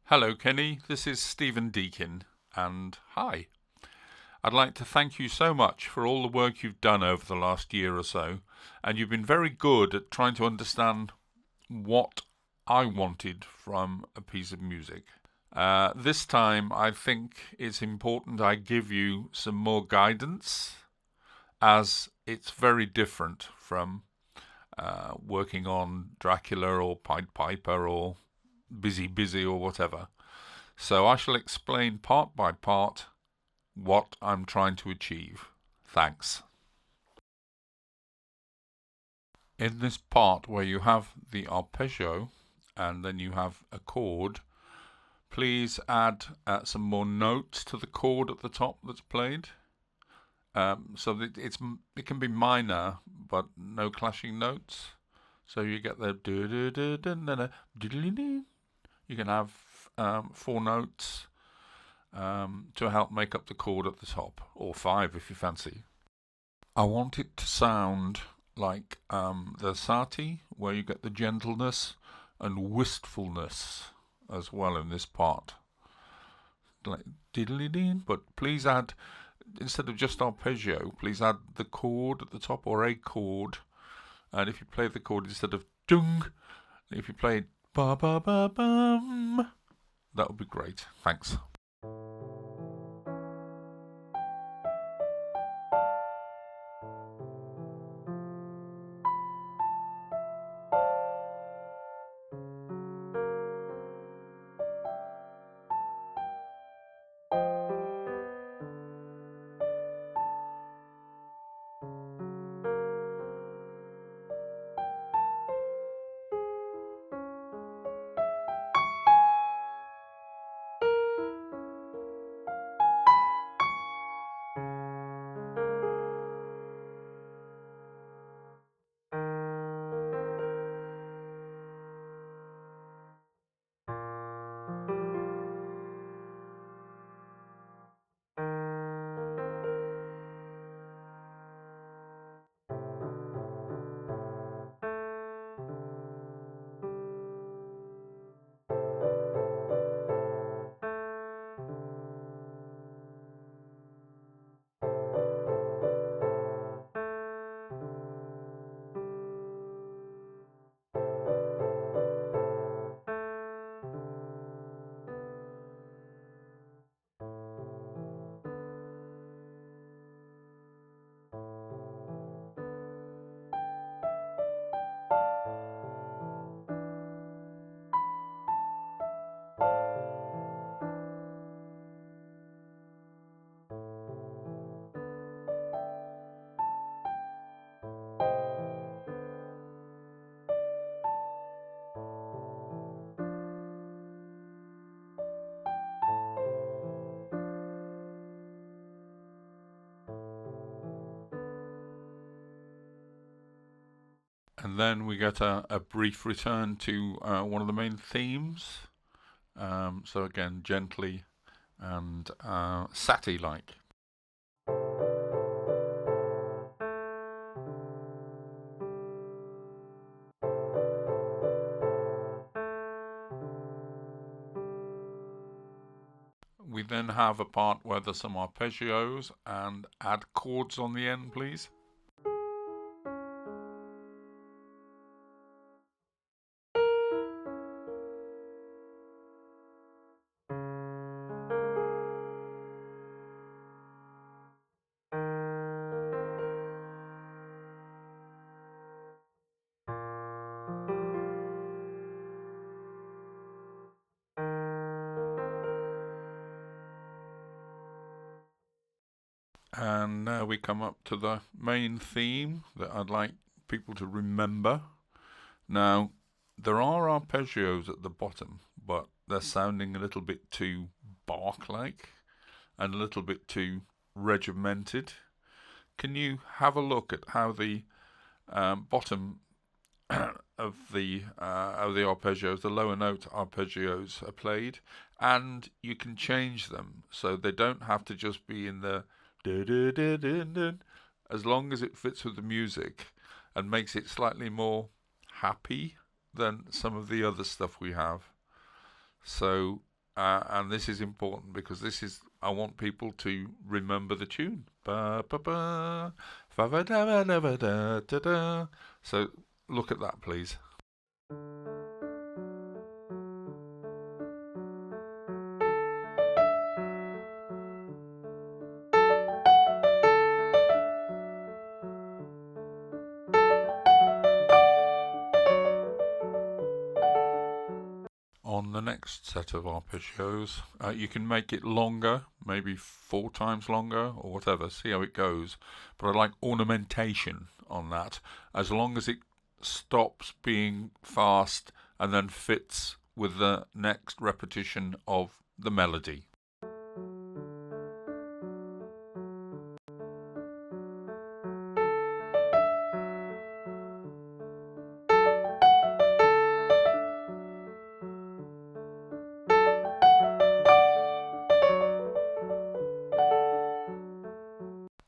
Hello, Kenny. This is Stephen Deakin, and hi. I'd like to thank you so much for all the work you've done over the last year or so, and you've been very good at trying to understand what I wanted from a piece of music. This time, I think it's important I give you some more guidance, as it's very different from working on Dracula or Pied Piper or Busy Busy or whatever. So I shall explain part by part what I'm trying to achieve. Thanks. In this part where you have the arpeggio and then you have a chord, please add some more notes to the chord at the top that's played. So that it can be minor but no clashing notes. So you get the you can have four notes to help make up the chord at the top, or five if you fancy. I want it to sound like the Sati, where you get the gentleness and wistfulness as well in this part. Like diddly-dee, but please add, instead of just arpeggio, please add the chord at the top or a chord. And if you play the chord instead of dung, if you play ba ba ba bum, that would be great. Thanks. And then we get a brief return to one of the main themes. So again, gently and Sati-like. We then have a part where there's some arpeggios and add chords on the end, please. And now we come up to the main theme that I'd like people to remember. Now, there are arpeggios at the bottom, but they're sounding a little bit too bark-like and a little bit too regimented. Can you have a look at how the bottom of the arpeggios, the lower note arpeggios, are played, and you can change them so they don't have to just be in the as long as it fits with the music and makes it slightly more happy than some of the other stuff we have. So and this is important because I want people to remember the tune. Ba ba ba, fa ba da ba da ba da da da. So look at that, please. On the next set of arpeggios, you can make it longer, maybe 4 times longer or whatever, see how it goes. But I like ornamentation on that, as long as it stops being fast and then fits with the next repetition of the melody.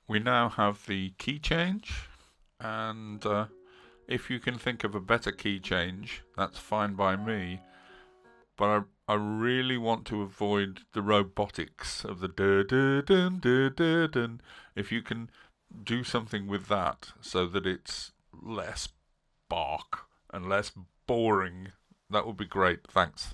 We now have the key change, and if you can think of a better key change, that's fine by me. But I really want to avoid the robotics of the da da dun da da dun. If you can do something with that so that it's less bark and less boring, that would be great. Thanks.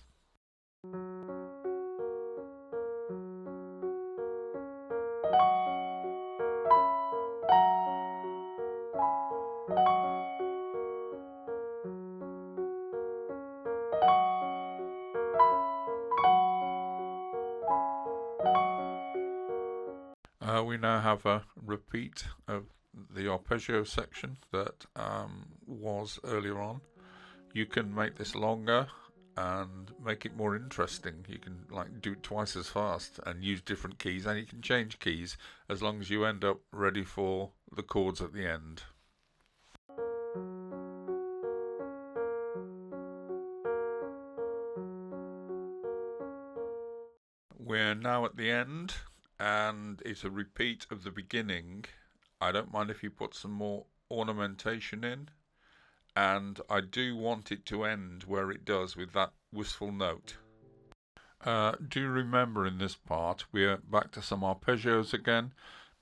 We now have a repeat of the arpeggio section that was earlier on. You can make this longer and make it more interesting. You can do it twice as fast and use different keys, and you can change keys as long as you end up ready for the chords at the end. We're now at the end, and it's a repeat of the beginning. I don't mind if you put some more ornamentation in, and I do want it to end where it does with that wistful note. Do remember in this part we're back to some arpeggios again,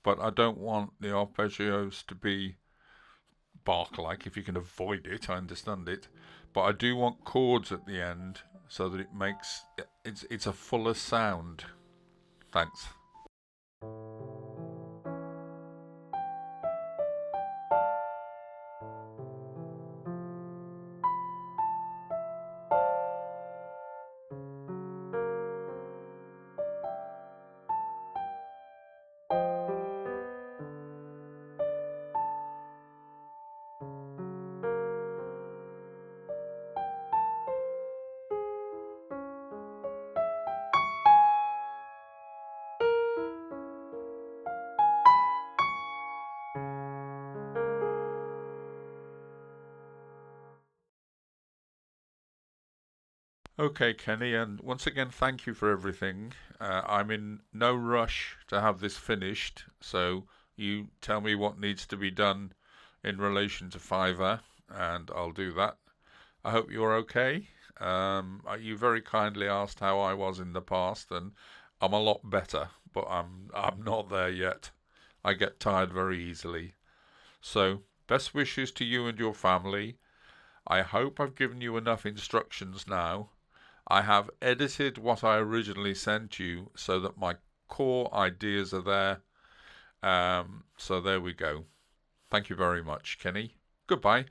but I don't want the arpeggios to be bark-like. If you can avoid it, I understand it, but I do want chords at the end so that it makes it's a fuller sound. Thanks. Okay, Kenny, and once again, thank you for everything. I'm in no rush to have this finished, so you tell me what needs to be done in relation to Fiverr, and I'll do that. I hope you're okay. You very kindly asked how I was in the past, and I'm a lot better, but I'm not there yet. I get tired very easily. So, best wishes to you and your family. I hope I've given you enough instructions now. I have edited what I originally sent you so that my core ideas are there. So there we go. Thank you very much, Kenny. Goodbye.